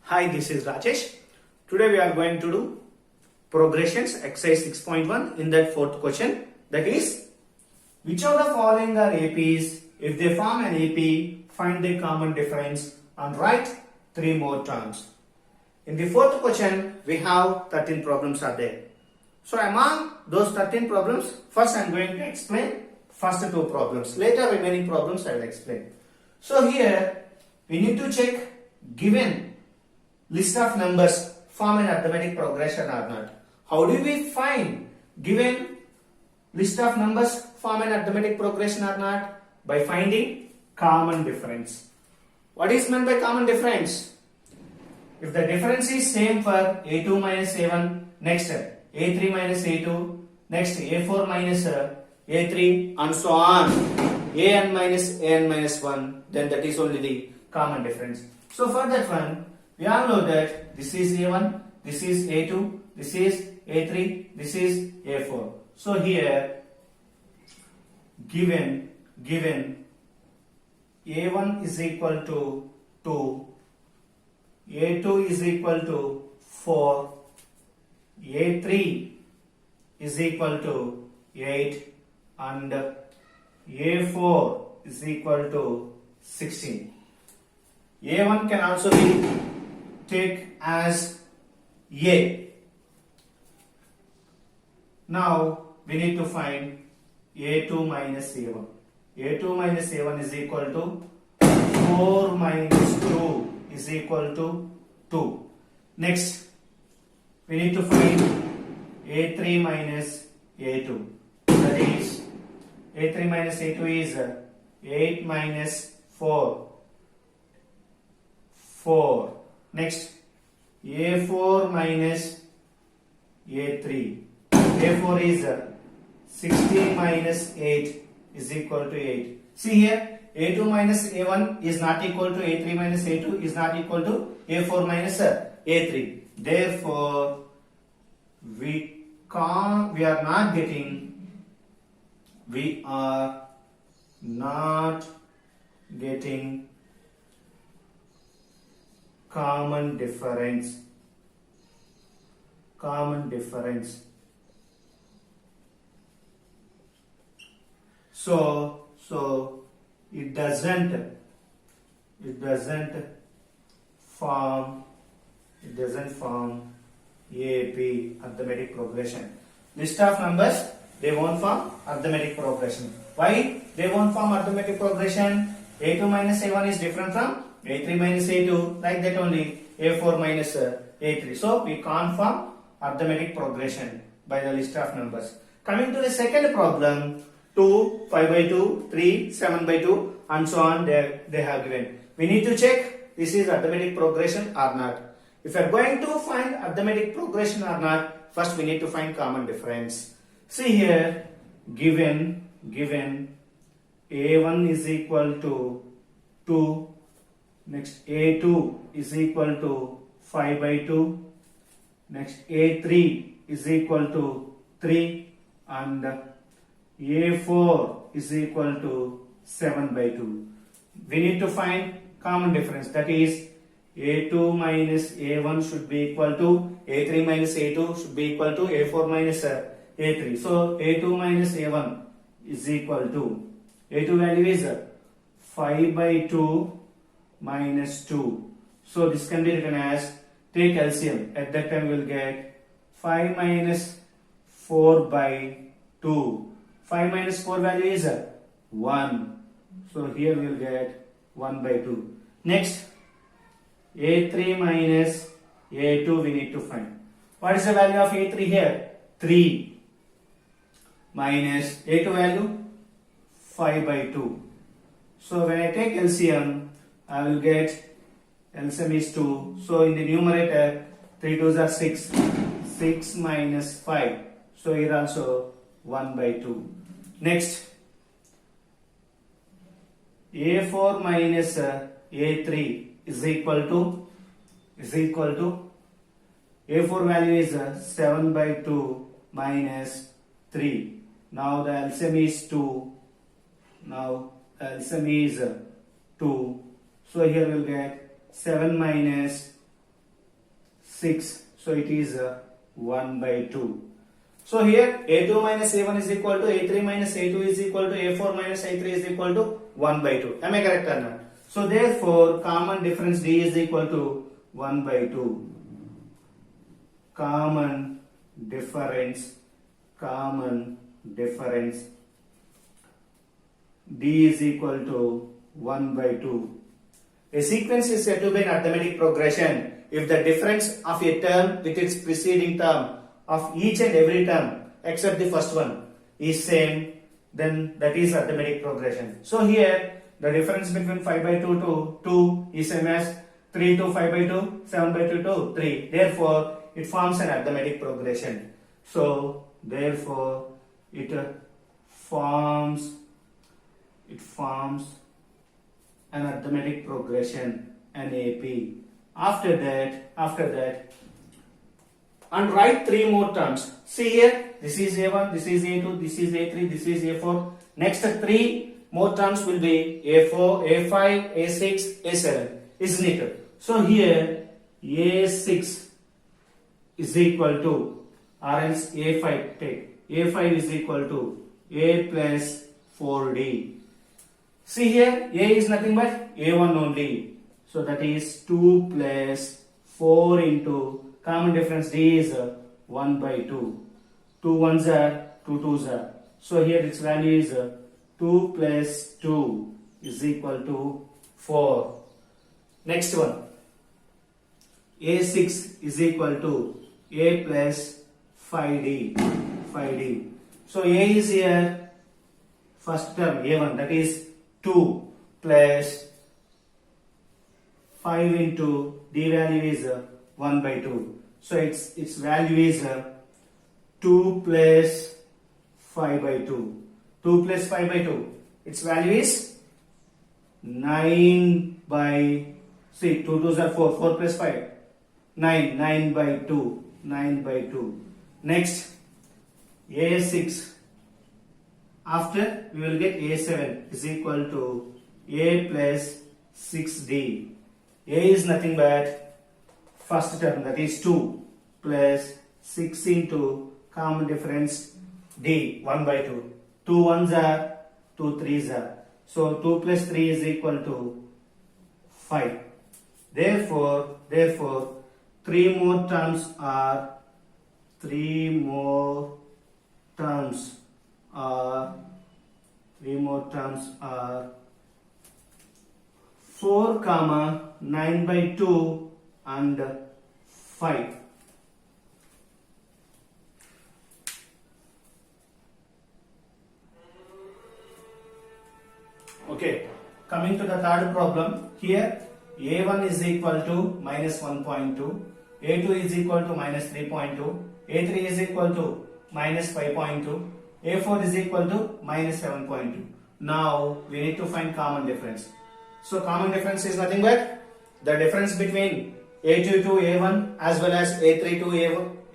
Hi, this is Rajesh. Today we are going to do progressions exercise 6.1 in that fourth question, that is, which of the following are APs? If they form an AP, find the common difference and write 3 more terms. In the fourth question, we have 13 problems are there. So among those 13 problems, first I am going to explain first 2 problems. Later remaining problems I will explain. So here we need to check given list of numbers form an arithmetic progression or not. How do we find given list of numbers form an arithmetic progression or not? By finding common difference. What is meant by common difference? If the difference is same for A2 minus A1, next A3 minus A2, next A4 minus A3 and so on, an minus 1, then that is only the common difference. So for that one, we all know that this is A1, this is A2, this is A3, this is A4. So here given A1 is equal to 2, A2 is equal to 4, A3 is equal to 8 and A4 is equal to 16. A1 can also be take as A. Now we need to find A2 minus A1. A2 minus A1 is equal to 4 minus 2 is equal to 2. Next, we need to find A3 minus A2. That is, A3 minus A2 is 8 minus 4. 4. Next, A4 minus A3. A4 is 16 minus 8 is equal to 8. See here, A2 minus A1 is not equal to A3 minus A2 is not equal to A4 minus A3. Therefore, we are not getting common difference. So it doesn't form AP, arithmetic progression. List of numbers, they won't form arithmetic progression. Why they won't form arithmetic progression? A2 minus A1 is different from A3 minus A2, like that only A4 minus A3. So we can't form arithmetic progression by the list of numbers. Coming to the second problem, 2, 5 by 2, 3, 7 by 2 and so on they have given. We need to check this is arithmetic progression or not. If you are going to find arithmetic progression or not, first we need to find common difference. See here, given A1 is equal to 2, next A2 is equal to 5 by 2, next A3 is equal to 3 and A4 is equal to 7 by 2. We need to find common difference, that is A2 minus A1 should be equal to A3 minus A2 should be equal to A4 minus A3. So A2 minus A1 is equal to, A2 value is 5 by 2 minus 2. So this can be written as, take LCM, at that time we will get 5 minus 4 by 2. 5 minus 4 value is 1. So here we will get 1 by 2. Next, A3 minus A2 we need to find. What is the value of A3 here? 3 minus A2 value 5 by 2. So when I take LCM, I will get LCM is 2. So in the numerator, 3 2s are 6. 6 minus 5. So here also 1 by 2. Next, A4 minus A3 is equal to A4 value is 7 by 2 minus 3. Now the LCM is 2. Now LCM is 2. So here we'll get 7 minus 6. So it is 1 by 2. So here A2 minus A1 is equal to A3 minus A2 is equal to A4 minus A3 is equal to 1 by 2. Am I correct or not? So therefore common difference D is equal to 1 by 2. Common difference D is equal to 1 by 2. A sequence is said to be an arithmetic progression if the difference of a term with its preceding term of each and every term except the first one is same, then that is arithmetic progression. So here the difference between 5 by 2 to 2 is same as 3 to 5 by 2, 7 by 2 to 3. Therefore it forms an arithmetic progression. So therefore it forms an arithmetic progression, an AP. After that, and write 3 more terms. See here, this is A1, this is A2, this is A3, this is A4. Next 3 more terms will be A4, A5, A6, A7, isn't it? So here A6 is equal to, or else A5 take. A5 is equal to A plus 4D. See here, A is nothing but A1 only. So that is 2 plus 4 into common difference D is 1 by 2. 2 1s are 2 2s are. So here its value is 2 plus 2 is equal to 4. Next one. A6 is equal to A plus 5D. So A is here first term A1, that is 2 plus 5 into D value is 1 by 2. So its value is 2 plus 5 by 2. 2 plus 5 by 2. Its value is 9 by, see 2 2s are 4, 4 plus 5. 9 by 2. 9 by 2. Next, A6. After we will get A7 is equal to A plus 6D. A is nothing but first term, that is 2 plus 6 into common difference D, 1 by 2. 2 1s are 2 3s are. So 2 plus 3 is equal to 5. Therefore 3 more terms are 4 comma 9 by 2 and 5. Okay, coming to the third problem. Here A1 is equal to minus 1.2, A2 is equal to minus 3.2, A3 is equal to minus 5.2, A4 is equal to minus 7.2. Now we need to find common difference. So common difference is nothing but the difference between A2 to A1 as well as A3 to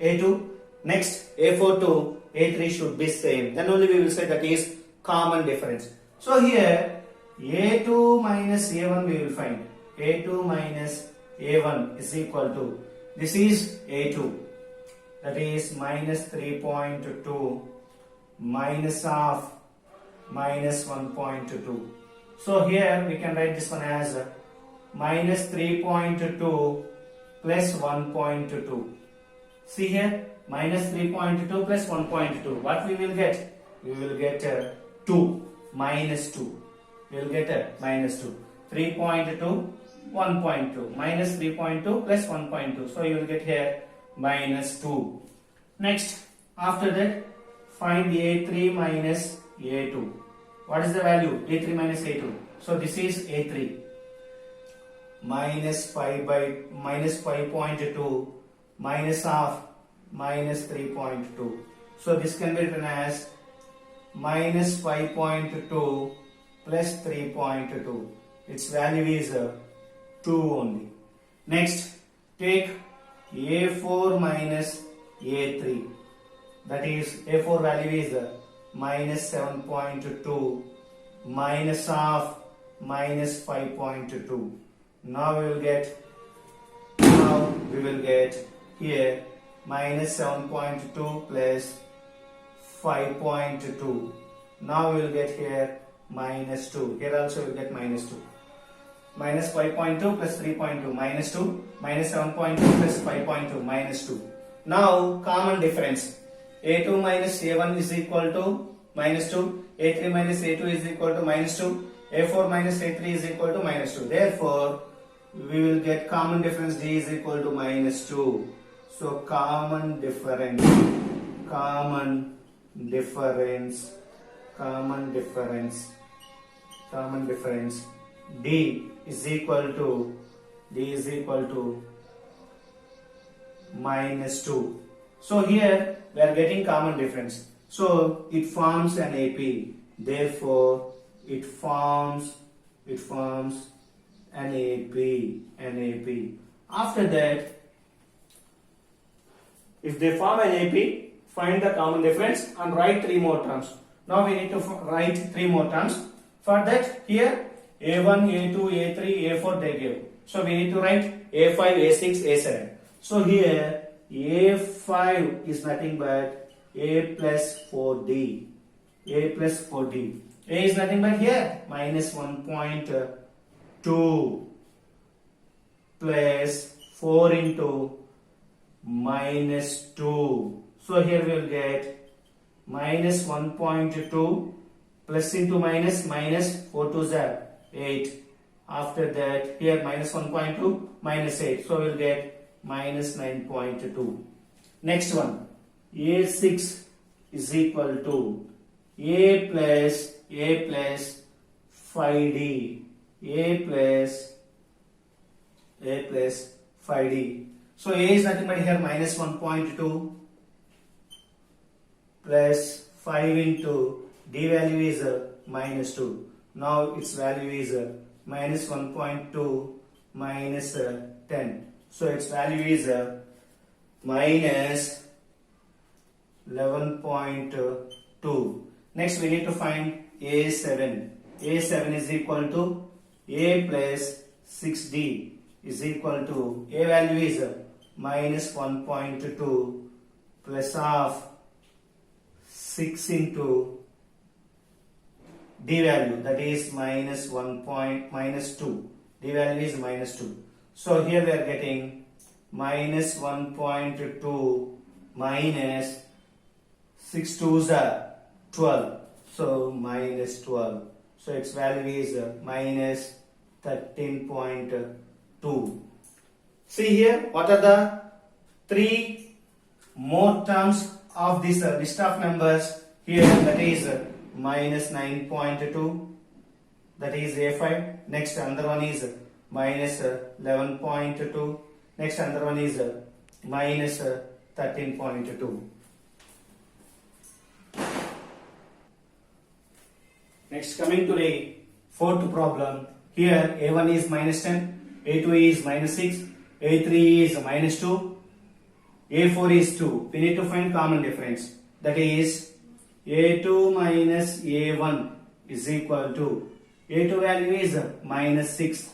A2. Next A4 to A3 should be same. Then only we will say that is common difference. So here A2 minus A1 we will find. A2 minus A1 is equal to, this is A2, that is minus 3.2 minus of minus 1.2. So here we can write this one as minus 3.2 plus 1.2. See here, minus 3.2 plus 1.2. What we will get? We will get 2 minus 2. We will get minus 2. 3.2, 1.2. Minus 3.2 plus 1.2. So you will get here minus 2. Next, after that, find A3 minus A2. What is the value? A3 minus A2. So this is A3. Minus 5 by minus 5.2 minus half minus 3.2. So this can be written as minus 5.2 plus 3.2. Its value is 2 only. Next, take A4 minus A3. That is, A4 value is minus 7.2 minus half minus 5.2. Now we will get Now we will get here minus 7.2 plus 5.2. Now we will get here minus 2. Here also we will get minus 2. Minus 5.2 plus 3.2 minus 2. Minus 7.2 plus 5.2 minus 2. Now common difference. A2 minus A1 is equal to minus 2. A3 minus A2 is equal to minus 2. A4 minus A3 is equal to minus 2. Therefore, we will get common difference D is equal to minus 2. So common difference D is equal to minus 2. So here we are getting common difference. So it forms an AP. Therefore, it forms an AP. After that, if they form an AP, find the common difference and write 3 more terms. Now we need to write 3 more terms. For that, here A1, A2, A3, A4 they give. So we need to write A5, A6, A7. So here A5 is nothing but A plus 4D. A plus 4D. A is nothing but here minus 1.2 plus 4 into minus 2. So here we will get minus 1.2 plus into minus 4 to 8. After that here minus 1.2 minus 8. So we will get minus 9.2. Next one, A6 is equal to A plus 5D. A plus 5D. So A is nothing but here minus 1.2 plus 5 into D value is minus 2. Now its value is minus 1.2 minus 10. So its value is minus 11.2. Next we need to find A7. A7 is equal to A plus 6D is equal to A value is minus 1.2 plus of 6 into D value, that is minus 2. D value is minus 2. So here we are getting minus 1.2 minus 6 2s are 12. So minus 12. So its value is minus 13.2. See here, what are the 3 more terms of this list of numbers? Here that is minus 9.2, that is A5. Next another one is minus 11.2. Next another one is minus 13.2. Next, coming to the fourth problem. Here A1 is minus 10, A2 is minus 6, A3 is minus 2, A4 is 2. We need to find common difference. That is A2 minus A1 is equal to A2 value is minus 6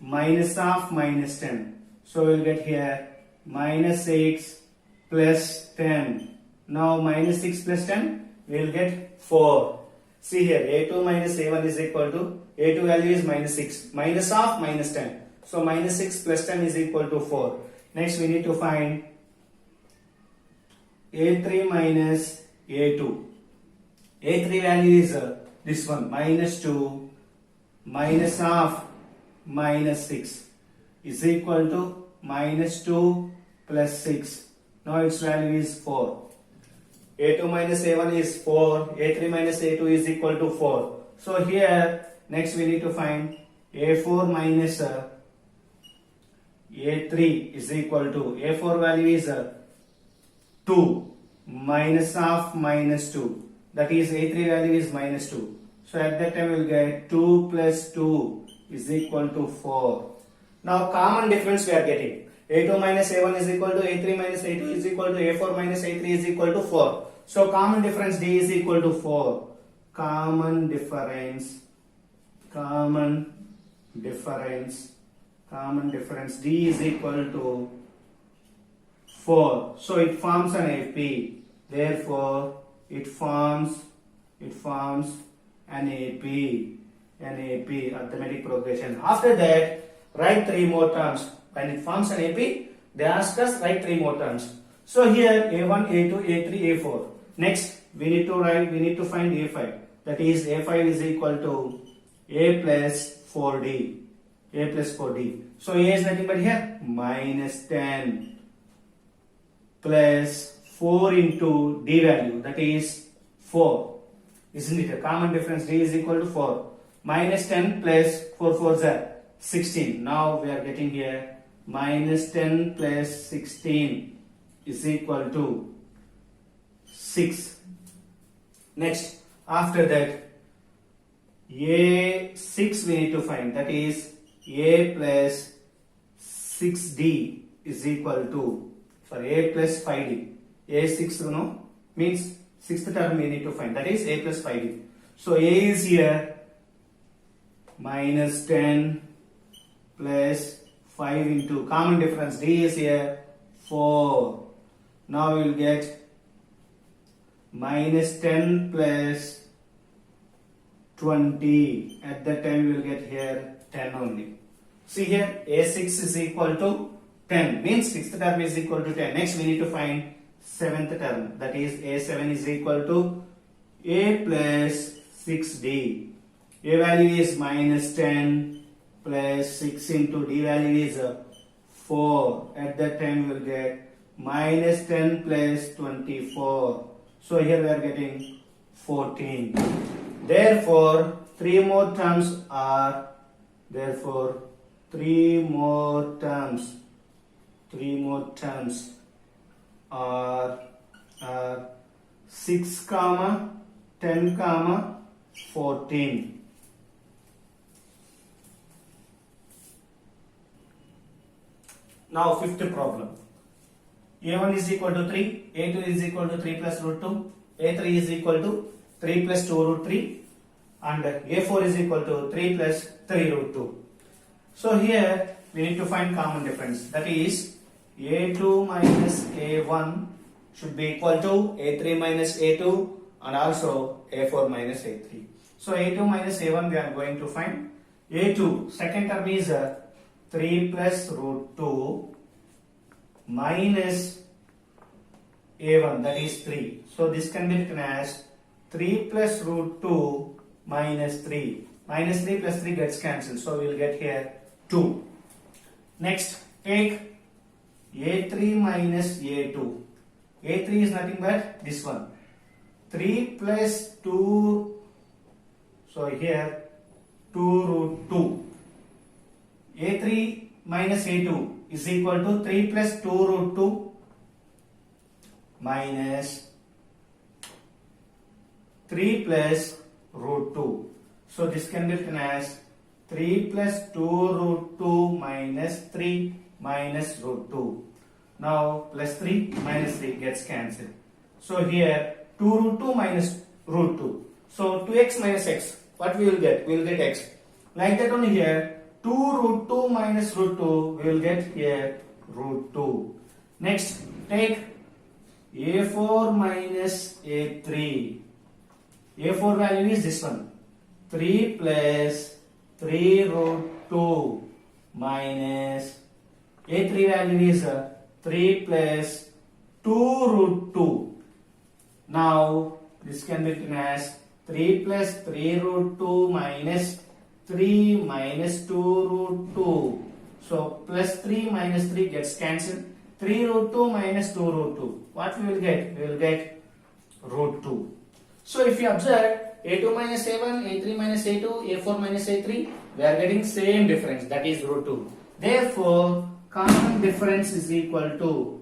minus of minus 10. So we will get here minus 6 plus 10. Now minus 6 plus 10 we will get 4. See here A2 minus A1 is equal to A2 value is minus 6 minus of minus 10. So minus 6 plus 10 is equal to 4. Next we need to find A3 minus A2. A3 value is this one minus 2 minus of minus 6 is equal to minus 2 plus 6. Now its value is 4. A2 minus A1 is 4. A3 minus A2 is equal to 4. So here next we need to find A4 minus A3 is equal to A4 value is 2 minus of minus 2. That is A3 value is minus 2. So at that time we will get 2 plus 2 is equal to 4. Now common difference we are getting. A2 minus A1 is equal to A3 minus A2 is equal to A4 minus A3 is equal to 4. So common difference D is equal to 4. Common difference common difference D is equal to 4. So it forms an AP. Therefore, it forms an AP, arithmetic progression. After that, write 3 more terms. When it forms an AP, they ask us write 3 more terms. So here A1, A2, A3, A4. Next, we need to find A5. That is A5 is equal to A plus 4D. A plus 4D. So A is nothing but here minus 10 plus 4 into D value, that is 4. Isn't it? A common difference D is equal to 4. Minus 10 plus 4 4s are 16. Now we are getting here minus 10 plus 16 is equal to 6. Next, after that, A6 we need to find, that is A plus 6D is equal to, for A plus 5D. A6 means 6th term we need to find, that is A plus 5D. So A is here minus 10 plus 5 into common difference D is here 4. Now we will get minus 10 plus 20. At that time we will get here 10 only. See here A6 is equal to 10, means 6th term is equal to 10. Next we need to find 7th term, that is A7 is equal to A plus 6D. A value is minus 10 plus 6 into D value is 4. At that time we will get minus 10 plus 24. So here we are getting 14. Therefore, 3 more terms are, 3 more terms are 6, 10, 14. Now fifth problem. A1 is equal to 3, A2 is equal to 3 plus root 2, A3 is equal to 3 plus 2 root 3, and A4 is equal to 3 plus 3 root 2. So here we need to find common difference, that is A2 minus A1 should be equal to A3 minus A2 and also A4 minus A3. So A2 minus A1 we are going to find. A2, second term is 3 plus root 2 minus A1, that is 3. So this can be written as 3 plus root 2 minus 3. Minus 3 plus 3 gets cancelled. So we will get here 2. Next, take A3 minus A2. A3 is nothing but this one. 3 plus 2, so here 2 root 2. A3 minus A2 is equal to 3 plus 2 root 2 minus 3 plus root 2. So this can be written as 3 plus 2 root 2 minus 3 minus root 2. Now plus 3 minus 3 gets cancelled. So here 2 root 2 minus root 2. So 2x minus x. What we will get? We will get x. Like that only here 2 root 2 minus root 2, we will get here root 2. Next, take A4 minus A3. A4 value is this one. 3 plus 3 root 2 minus A3 value is 3 plus 2 root 2. Now, this can be written as 3 plus 3 root 2 minus 3 minus 2 root 2. So plus 3 minus 3 gets cancelled. 3 root 2 minus 2 root 2. What we will get? We will get root 2. So if you observe A2 minus A1, A3 minus A2, A4 minus A3, we are getting same difference, that is root 2. Therefore, common difference is equal to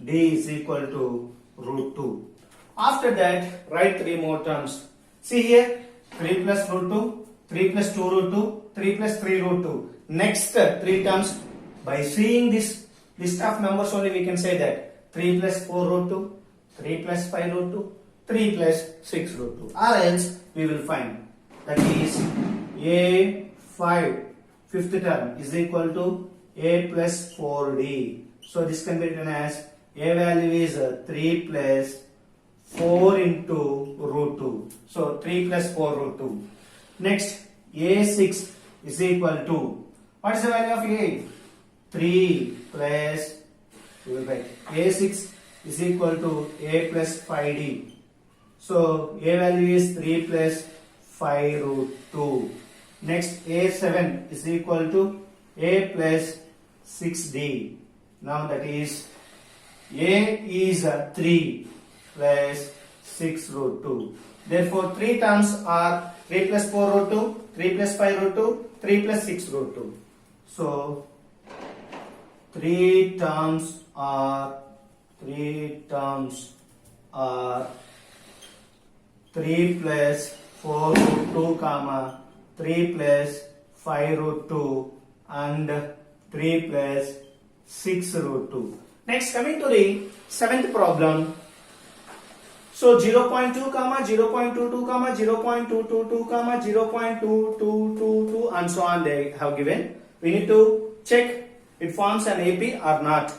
D is equal to root 2. After that, write 3 more terms. See here, 3 plus root 2, 3 plus 2 root 2, 3 plus 3 root 2. Next 3 terms, by seeing this list of numbers only we can say that 3 plus 4 root 2, 3 plus 5 root 2, 3 plus 6 root 2. Or else we will find that is A5 fifth term is equal to A plus 4D. So this can be written as A value is 3 plus 4 into root 2. So 3 plus 4 root 2. Next A6 is equal to, what is the value of A? 3 plus, we will write A6 is equal to A plus 5D. So A value is 3 plus 5 root 2. Next A7 is equal to A plus 6D. Now that is A is 3 plus 6 root 2. Therefore 3 terms are 3 plus 4 root 2, 3 plus 5 root 2, 3 plus 6 root 2. So 3 terms are 3 plus 4 root 2 comma 3 plus 5 root 2 and 3 plus 6 root 2. Next, coming to the seventh problem. So 0.2 comma 0.22 comma 0.222 comma 0.2222 and so on they have given. We need to check it forms an AP or not.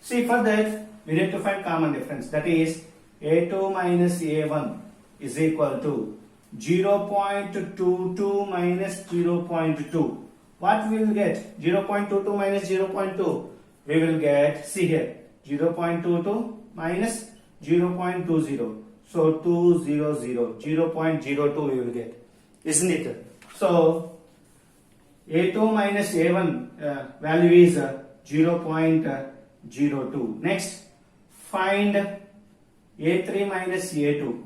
See, for that we need to find common difference, that is A2 minus A1 is equal to 0.22 minus 0.2. What we will get? 0.22 minus 0.2. We will get, see here, 0.22 minus 0.20. So 200, 0.02 we will get, isn't it? So A2 minus A1 value is 0.02. Next, find A3 minus A2.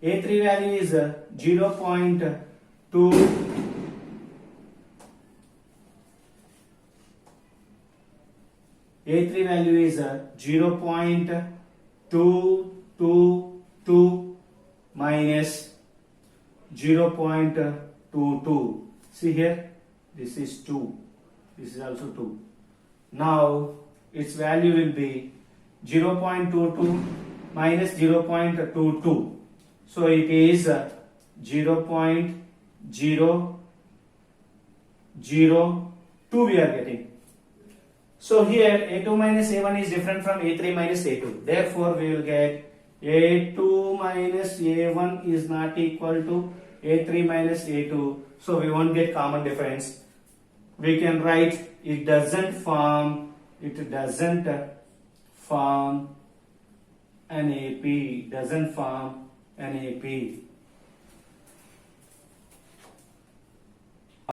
A3 value is 0.2. A3 value is 0.222 minus 0.22. See here, this is 2. This is also 2. Now its value will be 0.22 minus 0.22. So it is 0.002 we are getting. So here A2 minus A1 is different from A3 minus A2. Therefore we will get A2 minus A1 is not equal to A3 minus A2. So we won't get common difference. We can write it doesn't form an AP.